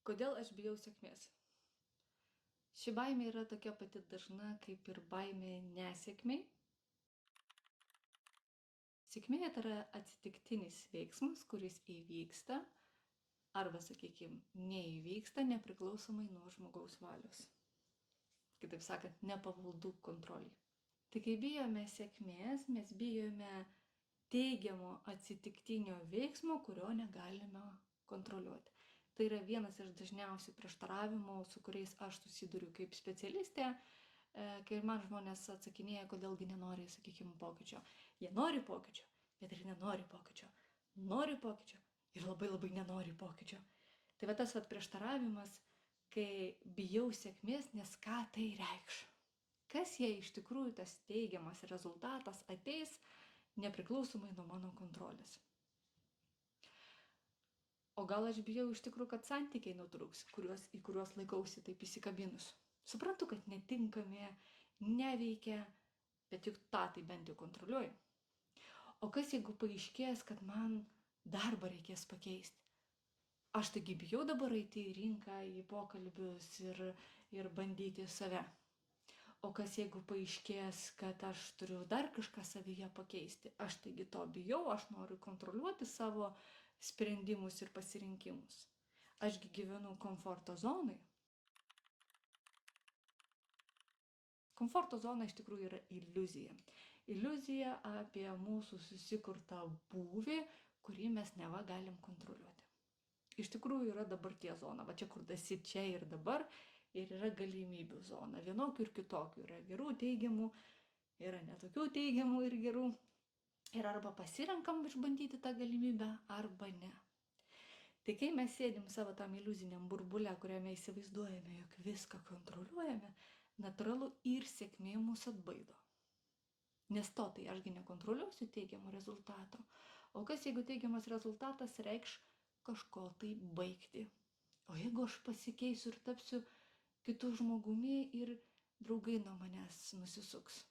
Kodėl aš bijau sėkmės? Ši baimė yra tokia pati dažna kaip ir baimė nesėkmei. Sėkmė tai yra atsitiktinis veiksmas, kuris įvyksta arba, sakykime, neįvyksta nepriklausomai nuo žmogaus valios. Kitaip sakant, nepavaldų kontrolį. Tai kai bijome sėkmės, mes bijome teigiamo atsitiktinio veiksmo, kurio negalime kontroliuoti. Tai yra vienas iš dažniausių prieštaravimų, su kuriais aš susiduriu kaip specialistė, kai man žmonės atsakinėja, kodėlgi nenori, sakykime, pokyčio. Jie nori pokyčio, bet ir nenori pokyčio. Nori pokyčio ir labai labai nenori pokyčio. Tai va tas prieštaravimas, kai bijau sėkmės, nes ką tai reikš. Kas jei iš tikrųjų tas teigiamas rezultatas ateis nepriklausomai nuo mano kontrolės. O gal aš bijau iš tikrųjų, kad santykiai nutrūks, į kuriuos laikausi taip įsikabinus. Suprantu, kad netinkami, neveikia, bet juk tą tai bent jau kontroliuoju. O kas jeigu paaiškės, kad man darbą reikės pakeisti? Aš taigi bijau dabar eiti į rinką, į pokalbius ir bandyti save. O kas jeigu paaiškės, kad aš turiu dar kažką savyje pakeisti? Aš taigi to bijau, aš noriu kontroliuoti savo sprendimus ir pasirinkimus. Ašgi gyvenu komforto zonai. Komforto zona iš tikrųjų yra iliuzija. Iliuzija apie mūsų susikurtą būvį, kurį mes neva galim kontroliuoti. Iš tikrųjų yra dabarties zona, va čia kur esi čia ir dabar, ir yra galimybių zona, vienokių ir kitokių, yra gerų, teigiamų, yra netokių teigiamų ir gerų. Ir arba pasirenkam išbandyti tą galimybę, arba ne. Tai kai mes sėdim savo tam iliuziniam burbule, kuriame įsivaizduojame, jog viską kontroliuojame, natūralu ir sėkmė mūsų atbaido. Nes to tai ašgi nekontroliuosiu teigiamo rezultato. O kas jeigu teigiamas rezultatas reikš kažko tai baigti? O jeigu aš pasikeisiu ir tapsiu kitų žmogumi ir draugai nuo manęs nusisuks?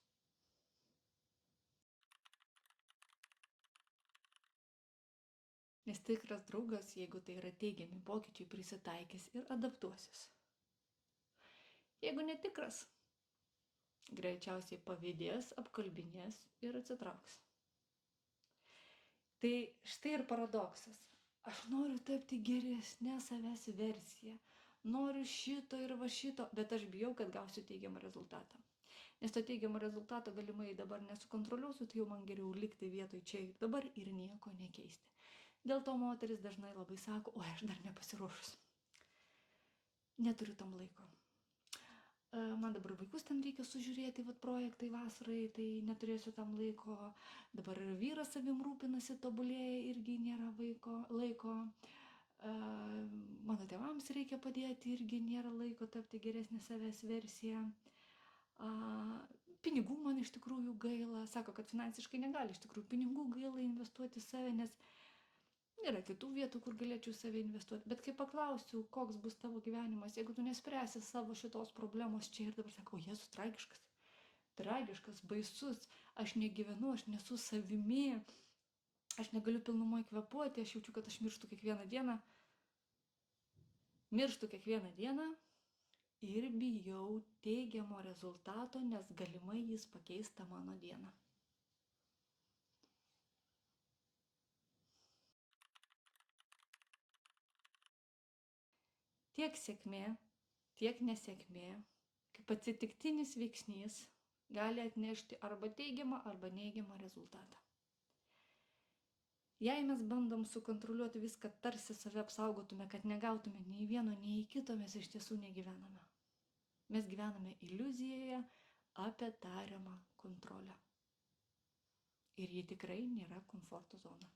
Nes tikras draugas, jeigu tai yra teigiami pokyčiai, prisitaikys ir adaptuosis. Jeigu netikras, greičiausiai pavydės, apkalbinės ir atsitrauks. Tai štai ir paradoksas. Aš noriu tapti geresnė savęs versija. Noriu šito ir va šito, bet aš bijau, kad gausiu teigiamą rezultatą. Nes to teigiamą rezultatą galimai dabar nesukontroliuosiu, tai jau man geriau likti vietoj čia ir dabar ir nieko nekeisti. Dėl to moteris dažnai labai sako, oi, aš dar nepasiruošus. Neturiu tam laiko. Man dabar vaikus ten reikia sužiūrėti, projektai vasarai, tai neturėsiu tam laiko. Dabar vyras savim rūpinasi, tobulėja, irgi nėra laiko. Mano tėvams reikia padėti, irgi nėra laiko tapti geresnė savęs versija. Pinigų man iš tikrųjų gaila. Sako, kad finansiškai negali iš tikrųjų pinigų gaila investuoti save, nes yra kitų vietų, kur galėčiau save investuoti. Bet kai paklausiu, koks bus tavo gyvenimas, jeigu tu nespręsi savo šitos problemos čia ir dabar, sakau, Jėzus, tragiškas, baisus, aš negyvenu, aš nesu savimi, aš negaliu pilnumoj kvėpuoti, aš jaučiu, kad aš mirštu kiekvieną dieną ir bijau teigiamo rezultato, nes galimai jis pakeis tą mano dieną. Tiek sėkmė, tiek nesėkmė, kaip atsitiktinis veiksnys, gali atnešti arba teigiamą, arba neigiamą rezultatą. Jei mes bandom sukontroliuoti viską, tarsi save apsaugotume, kad negautume nei vieno, nei kito, mes iš tiesų negyvename. Mes gyvename iliuzijoje apie tariamą kontrolę. Ir ji tikrai nėra komforto zona.